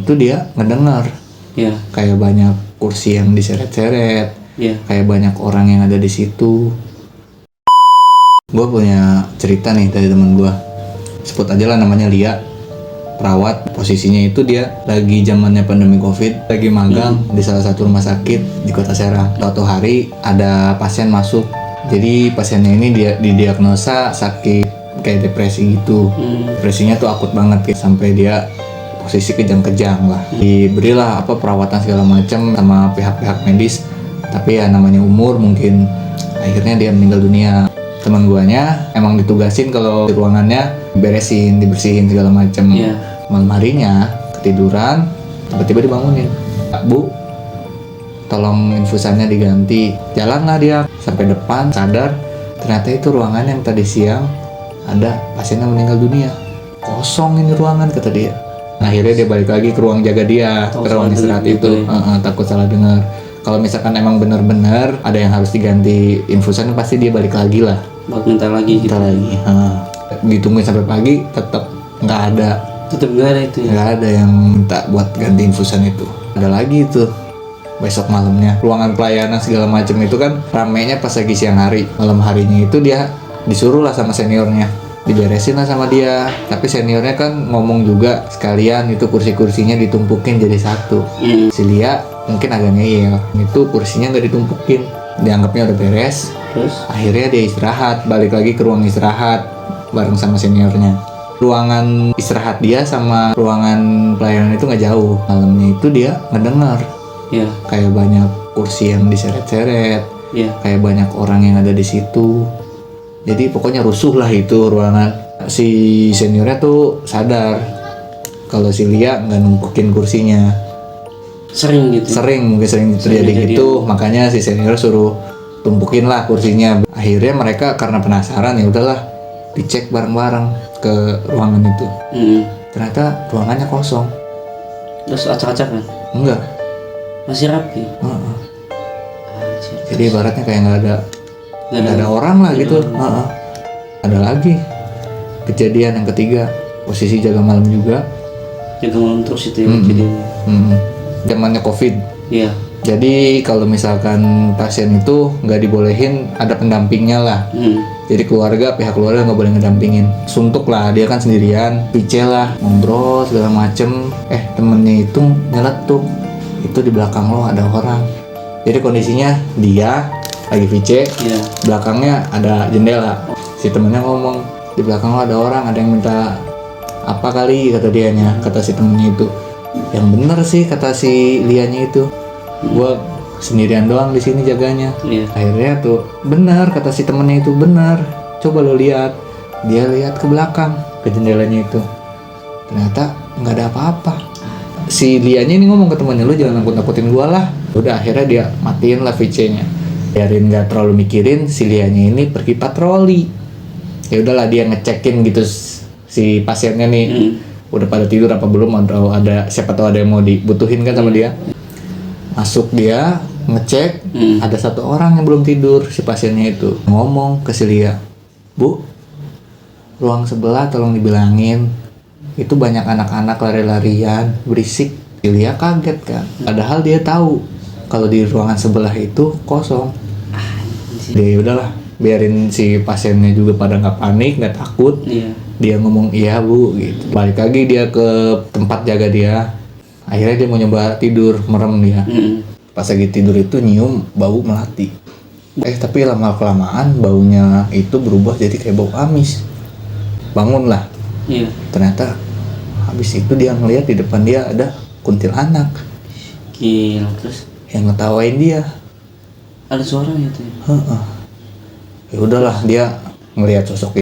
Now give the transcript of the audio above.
itu dia ngedengar Iya. kayak banyak kursi yang diseret-seret, Iya. kayak banyak orang yang ada di situ. Gue punya cerita nih dari temen gue, sebut aja lah namanya Lia, perawat. Posisinya itu dia lagi zamannya pandemi COVID, lagi magang di salah satu rumah sakit di Kota Serang. Suatu hari ada pasien masuk, jadi pasiennya ini dia didiagnosa sakit kayak depresi gitu. Depresinya tuh akut banget, sampai dia posisi kejang-kejang lah. Diberilah perawatan segala macam sama pihak-pihak medis, tapi ya namanya umur mungkin, akhirnya dia meninggal dunia. Teman guanya emang ditugasin kalau di ruangannya beresin, dibersihin segala macam. Iya. Malam harinya ketiduran, tiba-tiba dibangunin, "Bu, tolong infusannya diganti." Jalanlah dia sampai depan, sadar ternyata itu ruangan yang tadi siang ada pasien yang meninggal dunia. Kosong ini ruangan, kata dia. Akhirnya dia balik lagi ke ruang jaga dia, ke ruang istirahat itu. Takut salah dengar. Kalau misalkan emang benar-benar ada yang harus diganti infusan, pasti dia balik lagi lah, Buat minta lagi gitu. minta lagi. Ditungguin sampai pagi, tetap nggak ada. Tetep gak ada itu ya. Nggak ada yang minta buat ganti infusan itu. Ada lagi itu besok malamnya, ruangan pelayanan segala macam itu kan ramenya pas lagi siang hari. Malam harinya itu dia disuruh lah sama seniornya, diberesin lah sama dia. Tapi seniornya kan ngomong juga sekalian itu kursi-kursinya ditumpukin jadi satu. Si Lia mungkin agak ngeyel, itu kursinya nggak ditumpukin, dianggapnya udah beres. Terus Akhirnya dia istirahat, balik lagi ke ruang istirahat bareng sama seniornya. Ruangan istirahat dia sama ruangan pelayanan itu nggak jauh. Malamnya itu dia ngedengar ya. kayak banyak kursi yang diseret-seret, Iya. kayak banyak orang yang ada di situ. Jadi pokoknya rusuh lah itu ruangan. Si seniornya tuh sadar kalau si Lia nggak numpukin kursinya. Sering gitu. Mungkin sering terjadi kejadian. gitu. Makanya si senior suruh tumpukin lah kursinya. Akhirnya mereka karena penasaran, ya udahlah dicek bareng-bareng ke ruangan itu. Ternyata ruangannya kosong. Terus acak-acak kan? Enggak. Masih rapi. Heeh. Anjir. Jadi ibaratnya kayak nggak ada orang lah gitu. Ada lagi kejadian yang ketiga, posisi jaga malam juga. Jaga malam terus itu ya kejadiannya. Zamannya COVID. Iya. Jadi kalau misalkan pasien itu nggak dibolehin, ada pendampingnya lah. Jadi pihak keluarga nggak boleh ngedampingin. Suntuk lah, dia kan sendirian, pice lah, ngobrol segala macem. Temennya itu nyeletuk, itu di belakang lo ada orang. Jadi kondisinya dia lagi pice, Iya. belakangnya ada jendela. Si temennya ngomong, di belakang lo ada orang, ada yang minta apa kali, kata dianya, kata si temennya itu. Yang bener sih kata si Lianya itu, gua sendirian doang di sini jaganya. Iya. Akhirnya tuh benar kata si temennya itu, benar. Coba lo lihat. Dia lihat ke belakang, ke jendelanya itu. Ternyata nggak ada apa-apa. Si Lianya ini ngomong ke temennya, lu jangan nakut-nakutin gua lah. Udah akhirnya dia matiin lah VC-nya. Biarin nggak terlalu mikirin, si Lianya ini pergi patroli. Ya udahlah dia ngecekin gitu si pasiennya nih. Udah pada tidur apa belum, atau ada siapa tahu ada yang mau dibutuhin kan sama dia. Masuk dia ngecek, ada satu orang yang belum tidur, si pasiennya itu. Ngomong ke si Lia, "Bu, ruang sebelah tolong dibilangin, itu banyak anak-anak lari-larian, berisik." Si Lia kaget kan, padahal dia tahu kalau di ruangan sebelah itu kosong. Dia udahlah, biarin si pasiennya juga pada nggak panik, nggak takut. Iya. Dia ngomong, "Iya Bu," gitu. Balik lagi dia ke tempat jaga dia. Akhirnya dia mau nyoba tidur, merem dia. Pas lagi tidur itu nyium bau melati. Tapi lama-kelamaan baunya itu berubah jadi kayak bau amis. Bangunlah. Iya. Ternyata habis itu dia ngeliat di depan dia ada kuntilanak Gila. Terus yang ngetawain dia. ada suaranya tuh. Ya udahlah dia ngelihat sosok